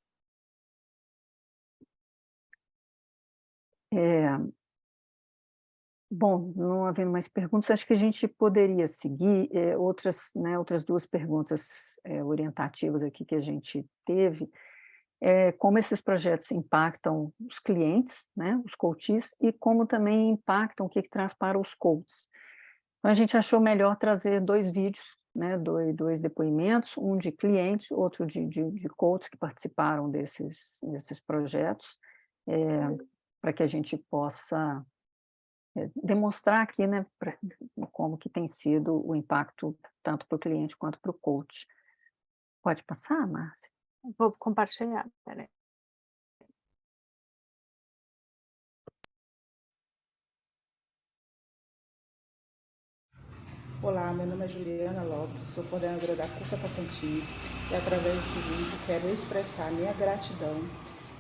É, bom, não havendo mais perguntas, acho que a gente poderia seguir outras duas perguntas orientativas aqui que a gente teve, como esses projetos impactam os clientes, né, os coaches, e como também impactam, o que traz para os coaches. Então, a gente achou melhor trazer dois vídeos, né, dois depoimentos, um de clientes, outro de coaches que participaram desses projetos, para que a gente possa demonstrar aqui, né, como que tem sido o impacto tanto para o cliente quanto para o coach. Pode passar, Márcia? Vou compartilhar, peraí. Olá, meu nome é Juliana Lopes, sou coordenadora da CUFA Tocantins e através desse vídeo quero expressar minha gratidão,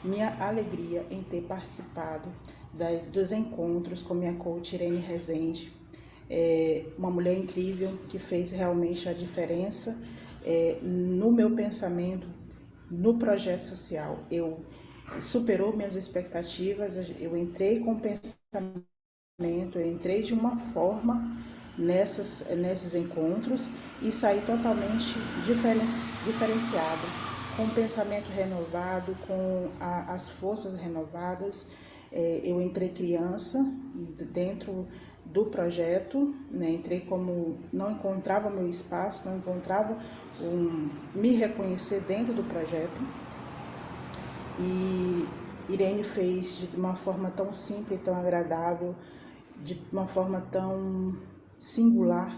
minha alegria em ter participado dos encontros com minha coach Irene Rezende, uma mulher incrível que fez realmente a diferença no meu pensamento, no projeto social. Superou minhas expectativas, eu entrei com pensamento, eu entrei de uma forma nesses encontros e saí totalmente diferenciada, com o pensamento renovado, com as forças renovadas. Eu entrei criança dentro do projeto, né? Entrei como não encontrava meu espaço, não encontrava me reconhecer dentro do projeto. E Irene fez de uma forma tão simples, tão agradável, de uma forma tão singular,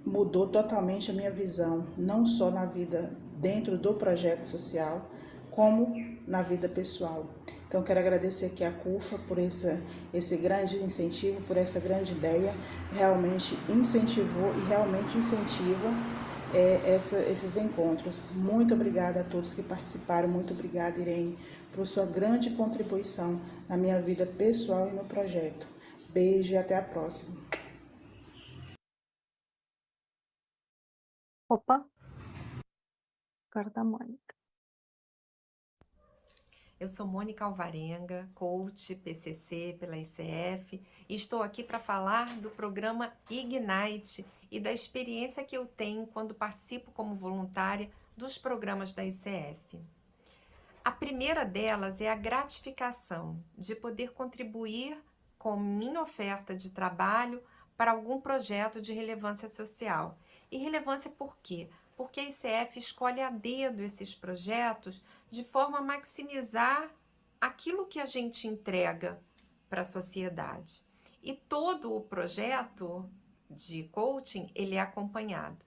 mudou totalmente a minha visão, não só na vida dentro do projeto social, como na vida pessoal. Então, quero agradecer aqui a CUFA por esse grande incentivo, por essa grande ideia, realmente incentivou e realmente incentiva esses encontros. Muito obrigada a todos que participaram, muito obrigada, Irene, por sua grande contribuição na minha vida pessoal e no projeto. Beijo e até a próxima. Opa, agora da Mônica. Eu sou Mônica Alvarenga, coach PCC pela ICF, e estou aqui para falar do programa Ignite e da experiência que eu tenho quando participo como voluntária dos programas da ICF. A primeira delas é a gratificação de poder contribuir com minha oferta de trabalho para algum projeto de relevância social. E relevância por quê? Porque a ICF escolhe a dedo esses projetos de forma a maximizar aquilo que a gente entrega para a sociedade. E todo o projeto de coaching, ele é acompanhado.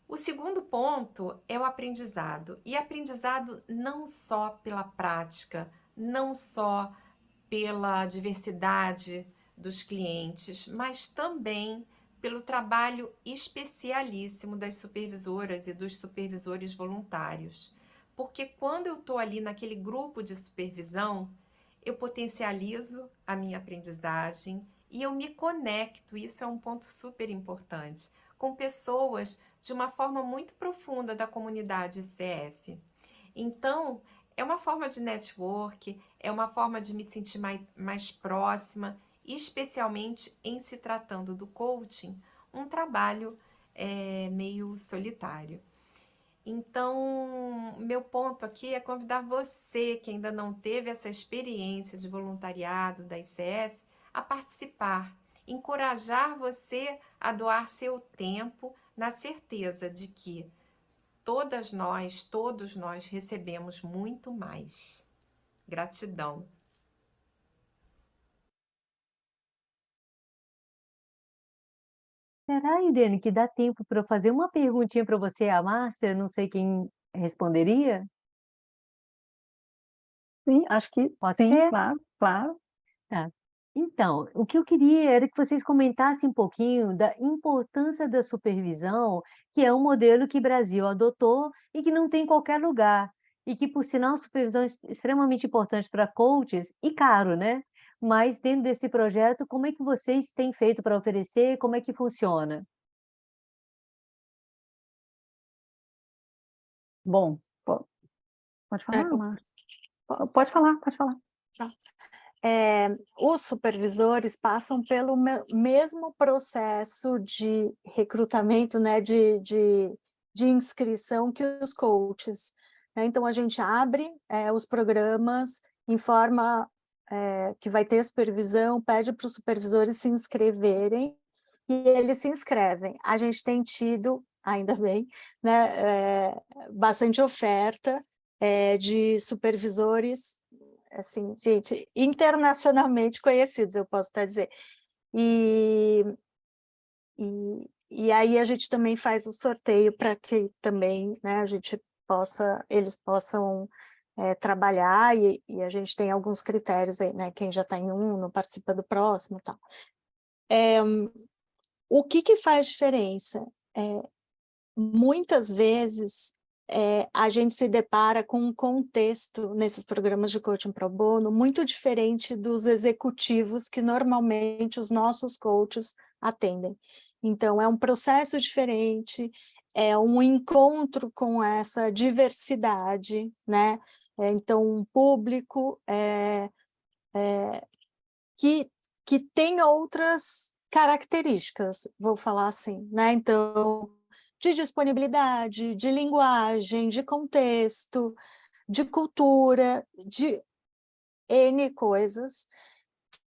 O segundo ponto é o aprendizado. E aprendizado não só pela prática, não só pela diversidade dos clientes, mas também pelo trabalho especialíssimo das supervisoras e dos supervisores voluntários. Porque quando eu estou ali naquele grupo de supervisão, eu potencializo a minha aprendizagem e eu me conecto, isso é um ponto super importante, com pessoas de uma forma muito profunda da comunidade ICF. Então, é uma forma de network, é uma forma de me sentir mais próxima, especialmente em se tratando do coaching, um trabalho meio solitário. Então, meu ponto aqui é convidar você, que ainda não teve essa experiência de voluntariado da ICF, a participar, encorajar você a doar seu tempo na certeza de que todos nós recebemos muito mais. Gratidão. Será, Irene, que dá tempo para eu fazer uma perguntinha para você e a Márcia? Não sei quem responderia. Sim, acho que Pode sim, ser? claro, claro. Tá. Então, o que eu queria era que vocês comentassem um pouquinho da importância da supervisão, que é um modelo que o Brasil adotou e que não tem em qualquer lugar. E que, por sinal, supervisão é extremamente importante para coaches e caro, né? Mas dentro desse projeto, como é que vocês têm feito para oferecer? Como é que funciona? Bom, pode falar, com- Márcia? Pode falar, pode falar. Os supervisores passam pelo mesmo processo de recrutamento, né, de inscrição que os coaches, né? Então, a gente abre os programas, informa que vai ter supervisão, pede para os supervisores se inscreverem, e eles se inscrevem. A gente tem tido, ainda bem, né, bastante oferta de supervisores, assim, gente, internacionalmente conhecidos, eu posso até dizer. E aí a gente também faz o sorteio para que também, né, eles possam trabalhar, e a gente tem alguns critérios aí, né? Quem já está em um não participa do próximo e tal. O que faz diferença? Muitas vezes a gente se depara com um contexto nesses programas de coaching pro bono muito diferente dos executivos que normalmente os nossos coaches atendem. Então, é um processo diferente, é um encontro com essa diversidade, né? Então, um público que tem outras características, vou falar assim, né? Então, de disponibilidade, de linguagem, de contexto, de cultura, de N coisas,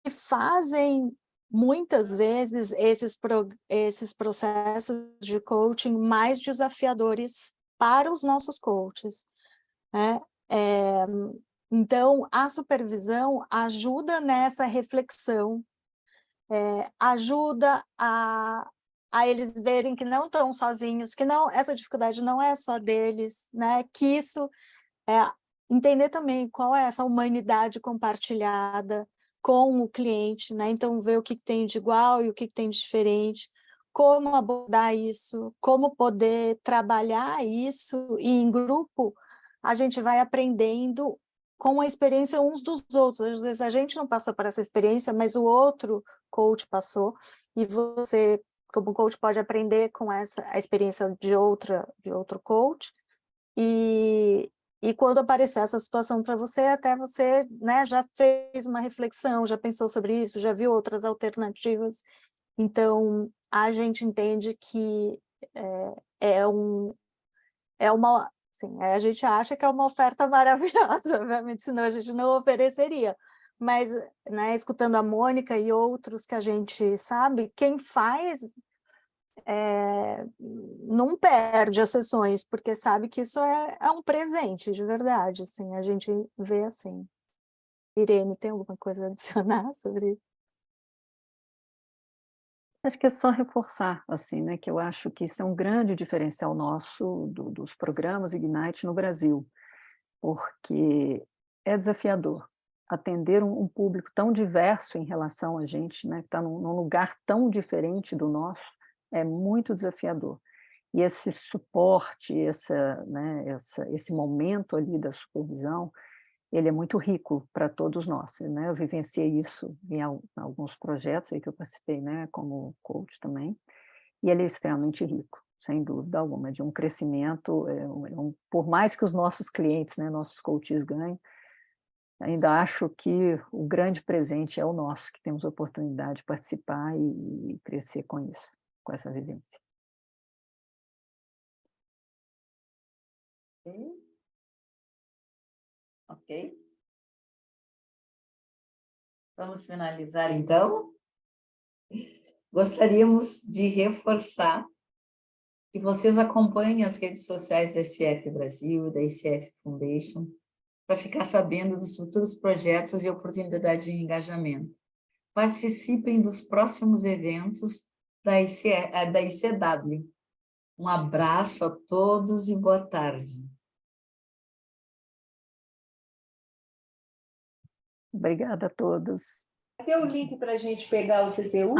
que fazem, muitas vezes, esses processos de coaching mais desafiadores para os nossos coaches, né? Então, a supervisão ajuda nessa reflexão, ajuda a eles verem que não estão sozinhos, que não, essa dificuldade não é só deles, né? Que isso entender também qual é essa humanidade compartilhada com o cliente, né? Então, ver o que tem de igual e o que tem de diferente, como abordar isso, como poder trabalhar isso, e em grupo a gente vai aprendendo com a experiência uns dos outros. Às vezes a gente não passou por essa experiência, mas o outro coach passou, e você, como coach, pode aprender com a experiência de outro coach, e quando aparecer essa situação para você, até você, né, já fez uma reflexão, já pensou sobre isso, já viu outras alternativas. Então, a gente entende que assim, a gente acha que é uma oferta maravilhosa, obviamente, senão a gente não ofereceria. Mas, né, escutando a Mônica e outros que a gente sabe, quem faz não perde as sessões, porque sabe que isso é um presente, de verdade, assim, a gente vê assim. Irene, tem alguma coisa a adicionar sobre isso? Acho que é só reforçar, assim, né, que eu acho que isso é um grande diferencial nosso dos programas Ignite no Brasil, porque é desafiador atender um público tão diverso em relação a gente, né, que está num lugar tão diferente do nosso, é muito desafiador. E esse suporte, esse momento ali da supervisão, ele é muito rico para todos nós, né? Eu vivenciei isso em alguns projetos aí que eu participei, né, como coach também, e ele é extremamente rico, sem dúvida alguma, de um crescimento, por mais que os nossos clientes, né, nossos coaches ganhem, ainda acho que o grande presente é o nosso, que temos a oportunidade de participar e crescer com isso, com essa vivência. Ok. Vamos finalizar, então. Gostaríamos de reforçar que vocês acompanhem as redes sociais da ICF Brasil e da ICF Foundation para ficar sabendo dos futuros projetos e oportunidades de engajamento. Participem dos próximos eventos da ICW. Um abraço a todos e boa tarde. Obrigada a todos. Tem o link para a gente pegar o CCU?